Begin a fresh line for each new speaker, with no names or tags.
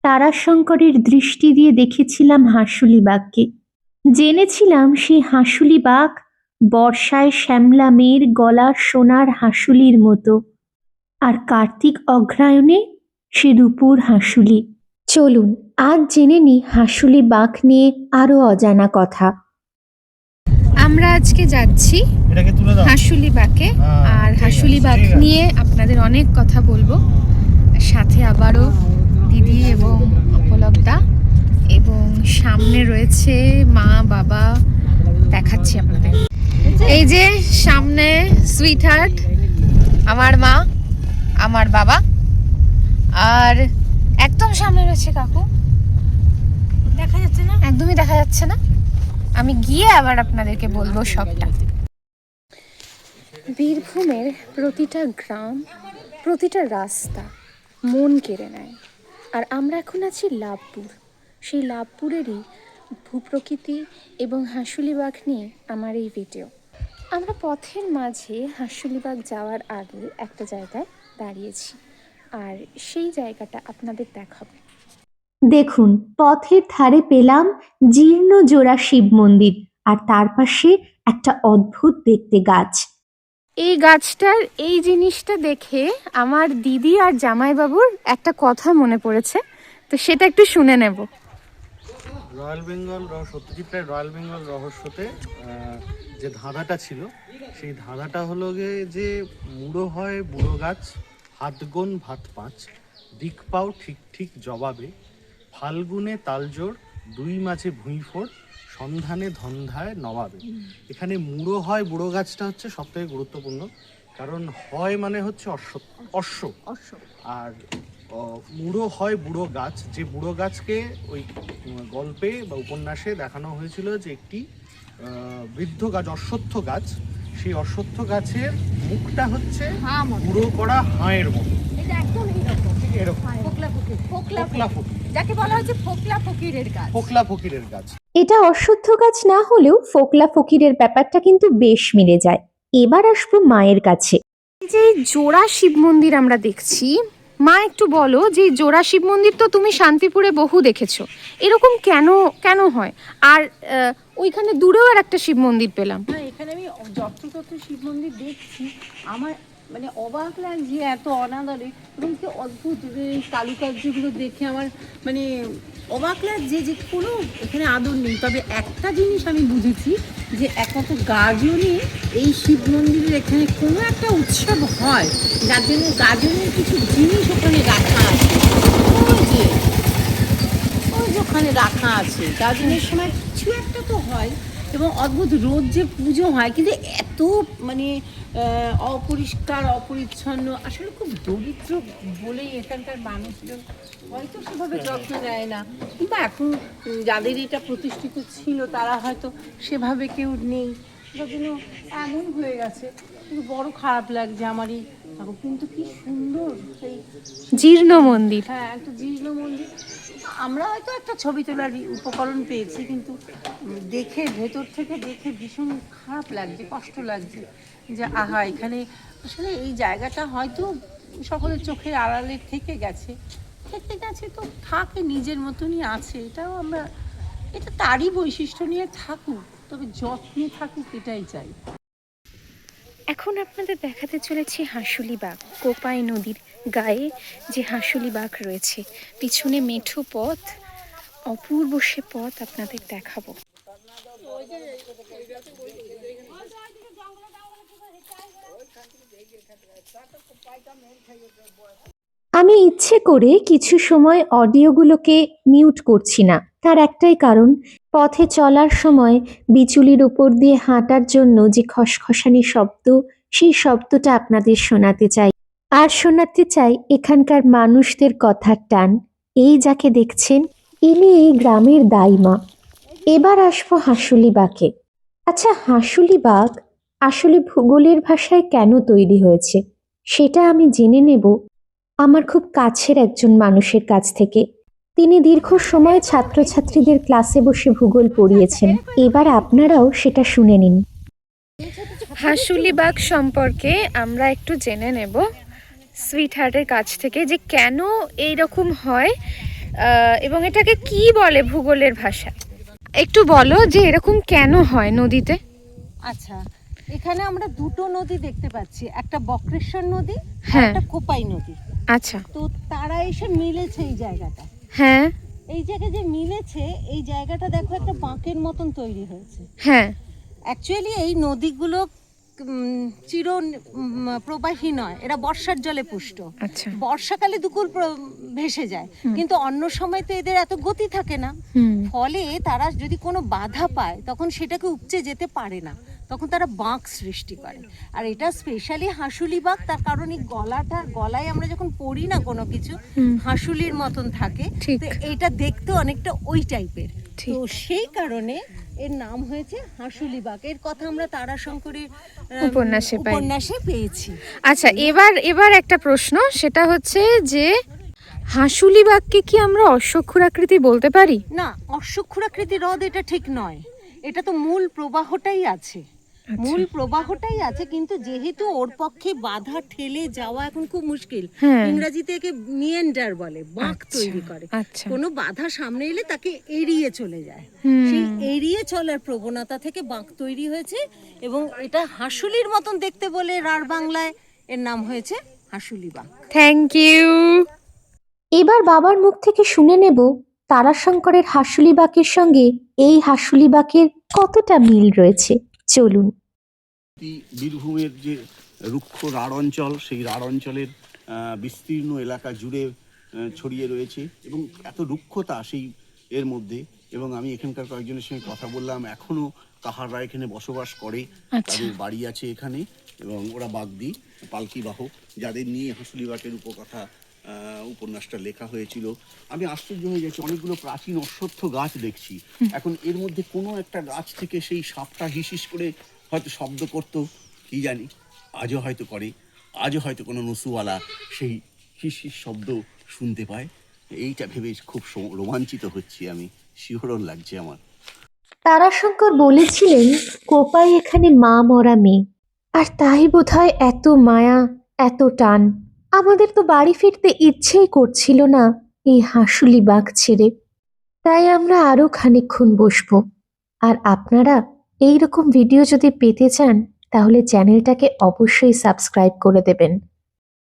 তারাশঙ্করের দৃষ্টি দিয়ে দেখেছিলাম হাঁসুলি বাঘকে। জেনেছিলাম সেই হাঁসুলি বাঘ বর্ষায় শ্যামলা মেয়ের গলার সোনার হাঁসুলির মতো, আর কার্তিক অগ্রহায়ণে সে রূপোর হাঁসুলি। চলুন আজ জেনে নিই হাঁসুলি বাঘ নিয়ে আরো অজানা কথা।
আমরা আজকে যাচ্ছি হাঁসুলি বাঘে, আর হাঁসুলি বাঘ নিয়ে আপনাদের অনেক কথা বলবো। সাথে আবারও দিদি এবং অপলকদা, এবং সামনে রয়েছে মা বাবা, দেখাচ্ছি আপনাদের। এই যে সামনে সুইট হার্ট, আমার মা, আমার বাবা, আর একদম সামনে রয়েছে কাকু। দেখা যাচ্ছে না, একদমই দেখা যাচ্ছে না। আমি গিয়ে আবার আপনাদেরকে বলবো সবটা। বীরভূমের প্রতিটা গ্রাম, প্রতিটা রাস্তা মন কেড়ে নেয়। আর আমরা এখন আছি লাভপুর। সেই লাভপুরেরই ভূপ্রকৃতি এবং হাঁসুলিবাগ নিয়ে আমার এই ভিডিও। আমরা পথের মাঝে হাঁসুলিবাগ যাওয়ার আগে একটা জায়গায় দাঁড়িয়েছি, আর সেই জায়গাটা আপনাদের দেখাবো।
দেখুন, পথের ধারে পেলাম জীর্ণ জোড়া শিব মন্দির, আর তার পাশে একটা অদ্ভুত দেখতে গাছ।
এই গাছটার এই জিনিসটা দেখে আমার দিদি আর জামাইবাবুর একটা কথা মনে পড়েছে, তো সেটা একটু শুনে নেব।
রয়্যাল বেঙ্গল সত্যজিৎ রায়ের রয়্যাল বেঙ্গল রহস্যতে যে ধাঁধাটা ছিল, সেই ধাঁধাটা হলো যে মুড়ো হয় বুড়ো গাছ, হাত গোন ভাত পাঁচ, দিক পাও ঠিক ঠিক জবাবে, ফাল্গুনে তালজোড়, দুই মাঝে ভুঁইফোড়, সন্ধানে ধন্ধায় নবাবে। এখানে মুড়ো হয় বুড়ো গাছটা হচ্ছে সব থেকে গুরুত্বপূর্ণ, কারণ হয় মানে হচ্ছে অশ্ব, আর মুড়ো হয় বুড়ো গাছ। যে বুড়ো গাছকে ওই গল্পে বা উপন্যাসে দেখানো হয়েছিল যে একটি বৃদ্ধ গাছ, অশ্বত্থ গাছ। সেই অশ্বত্থ গাছের মুখটা হচ্ছে বুড়ো করা হাঁয়ের মতো,
যাকে বলা হচ্ছে ফোকলা ফকিরের গাছ।
ফোকলা ফকিরের গাছ।
এটা অশ্বত্থ গাছ না হলেও ফোকলা ফকিরের ব্যাপারটা কিন্তু বেশ মিলে যায়। এবার আসবো মায়ের কাছে।
যে জোড়া শিব মন্দির আমরা দেখছি, মা একটু বলো যে জোড়া শিব মন্দির তো তুমি শান্তিপুরে বহু দেখেছো, এরকম কেন হয়? আর ওইখানে দূরেও আর একটা শিব মন্দির পেলাম।
হ্যাঁ, এখানে আমি যত্র শিব মন্দির দেখছি, আমার মানে অবাক লাগছে এত অনাদরে, এবং কি অদ্ভুত কারুকার্যগুলো দেখে আমার মানে অবাক লাগছে যে কোনো এখানে আদর নেই। তবে একটা জিনিস আমি বুঝেছি যে একমাত্র গাজনে এই শিব মন্দিরের এখানে কোনো একটা উৎসব হয়, যার জন্য গাজনের কিছু জিনিস ওখানে রাখা আছে। ওই যে ওখানে রাখা আছে, গাজনের সময় কিছু একটা তো হয়, এবং অদ্ভুত রোজ যে পুজো হয়, কিন্তু এত মানে অপরিষ্কার অপরিচ্ছন্ন, আসলে খুব দরিদ্র বলেই এখানকার মানুষজন হয়তো সেভাবে যত্ন নেয় না, কিংবা এখন যাদের এটা প্রতিষ্ঠিত ছিল তারা হয়তো সেভাবে কেউ নেই, যার জন্য এমন হয়ে গেছে। কিন্তু বড় খারাপ লাগছে আমারই। কিন্তু কি সুন্দর সেই
জীর্ণ মন্দির।
হ্যাঁ, একটা জীর্ণ মন্দির। আমরা হয়তো একটা ছবি তোলার উপকরণ পেয়েছি, কিন্তু দেখে ভেতর থেকে দেখে ভীষণ খারাপ লাগছে, কষ্ট লাগছে যে আহা, এখানে আসলে এই জায়গাটা হয়তো সকলের চোখের আড়ালে থেকে গেছে তো থাকে, নিজের মতনই আছে। এটাও আমরা, এটা তারই বৈশিষ্ট্য নিয়ে থাকুক, তবে যত্নে থাকুক, এটাই চাই।
এখন আপনাদের দেখাতে চলেছি হাঁসুলিবাগ, কোপাই নদীর গায়ে যে হাঁসুলিবাগ রয়েছে। পিছনে মেঠো পথ, অপূর্ব সে পথ আপনাদের দেখাবো।
আমি ইচ্ছে করে কিছু সময় অডিওগুলোকে মিউট করছি না, তার একটাই কারণ, পথে চলার সময় বিচুলির উপর দিয়ে হাঁটার জন্য যে খসখসানি শব্দ, সেই শব্দটা আপনাদের শোনাতে চাই। আর শোনাতে চাই এখানকার মানুষদের কথার টান। এই যাকে দেখছেন, ইনি এই গ্রামের দাইমা। এবার আসবো হাঁসুলিবাগে। আচ্ছা, হাঁসুলিবাগ আসলে ভূগোলের ভাষায় কেন তৈরি হয়েছে সেটা আমি জেনে নেব আমার খুব কাছের একজন মানুষের কাছ থেকে। তিনি দীর্ঘ সময় ছাত্রছাত্রীদের ক্লাসে বসে ভূগোল পড়িয়েছেন। এবার আপনারাও সেটা শুনে নিন।
হাঁসুলিবাগ সম্পর্কে আমরা একটু জেনে নেব সুইট হার্টের কাছ থেকে, যে কেন এইরকম হয়। এবং এটাকে কি বলে ভূগোলের ভাষায়? একটু বলো যে এরকম কেন হয় নদীতে।
আচ্ছা, এখানে আমরা দুটো নদী দেখতে পাচ্ছি, একটা বক্রেশ্বর নদী আর
হ্যাঁ।
একটা কোপাই নদী।
আচ্ছা।
তো তারা এসে মিলেছে এই জায়গাটা।
হ্যাঁ
এই জায়গায় যে মিলেছে, এই জায়গাটা দেখো একটা বাঁকের মতন তৈরি হয়েছে।
হ্যাঁ।
অ্যাকচুয়ালি এই নদীগুলো চির প্রবাহী নয়, এরা বর্ষার জলে পুষ্ট।
আচ্ছা।
বর্ষাকালে দুকুল ভেসে যায়, কিন্তু অন্য সময় তো এদের এত গতি থাকে না। ফলে তারা যদি কোনো বাধা পায় তখন সেটাকে উপচে যেতে পারে না, তখন তারা বাঁক সৃষ্টি করে। আর এটা স্পেশালি হাঁসুলি বাঁক, তার কারণ এই গলায় আমরা যখন পড়ি না কোনো কিছু, হাঁসুলির মতন থাকে,
ঠিক।
তো এটা দেখতে অনেকটা ওই টাইপের।
ঠিক।
তো সেই কারণে এর নাম হয়েছে হাঁসুলি বাঁক। এর কথা আমরা তারাশঙ্করের উপন্যাসে পেয়েছি।
আচ্ছা, এবার একটা প্রশ্ন, সেটা হচ্ছে যে হাঁসুলি বাঁককে কি আমরা অশ্বক্ষুরাকৃতি বলতে পারি?
না, অশ্বক্ষুরাকৃতি হ্রদ এটা ঠিক নয়, এটা তো মূল প্রবাহটাই আছে। মূল প্রবাহটাই আছে, কিন্তু যেহেতু ওর পক্ষে বাধা ঠেলে যাওয়া এখন খুব মুশকিল, ইংরেজিতে একে মিয়েন্ডার বলে, বাঁক তৈরি করে। কোনো বাধা সামনে এলে তাকে এড়িয়ে চলে যায়, সেই এড়িয়ে চলার প্রবণতা থেকে বাঁক তৈরি হয়েছে। এবং এটা হাঁসুলির মতন দেখতে বলে রাঢ় বাংলায় এর নাম হয়েছে হাঁসুলি বাঁক।
Thank you.
এবার বাবার মুখ থেকে শুনে নেব তারাশঙ্করের হাঁসুলি বাঁকের সঙ্গে এই হাঁসুলি বাঁকের কতটা মিল রয়েছে। চলুন।
বীরভূমের যে রুক্ষ রাঢ় অঞ্চল, সেই রাঢ় অঞ্চলের বিস্তীর্ণ এলাকা জুড়ে ছড়িয়ে রয়েছে এবং এত রুক্ষতা সেই এর মধ্যে। এবং আমি এখানকার কয়েকজনের সঙ্গে কথা বললাম, এখনও কাহাররা এখানে বসবাস করে, তাদের বাড়ি আছে এখানে, এবং ওরা বাগদি পালকি বাহক, যাদের নিয়ে হাঁসুলি বাঁকের উপকথা উপন্যাসটা লেখা হয়েছিল। আমি আশ্চর্য হয়ে যাচ্ছি, অনেকগুলো প্রাচীন অশ্বত্থ গাছ দেখছি, এখন এর মধ্যে কোনো একটা গাছ থেকে সেই সাপটা হিসিস করে হয়তো শব্দ করতো, কি জানি, আজও হয়তো করে, আজও হয়তো কোনো নসুওয়ালা সেই হিসিস শব্দ শুনতে পায়। এইটা ভেবে খুব রোমাঞ্চিত হচ্ছি আমি, শিহরণ লাগছে আমার।
তারাশঙ্কর বলেছিলেন কোপাই এখানে মা মরা মেয়ে, আর তাই বোধহয় এত মায়া, এত টান। আমাদের তো বাড়ি ফিরতে ইচ্ছেই করছিল না এই হাঁসুলি বাঁক ছেড়ে, তাই আমরা আরো খানিকক্ষণ বসবো। আর আপনারা এইরকম ভিডিও যদি পেতে চান তাহলে চ্যানেলটাকে অবশ্যই সাবস্ক্রাইব করে দেবেন।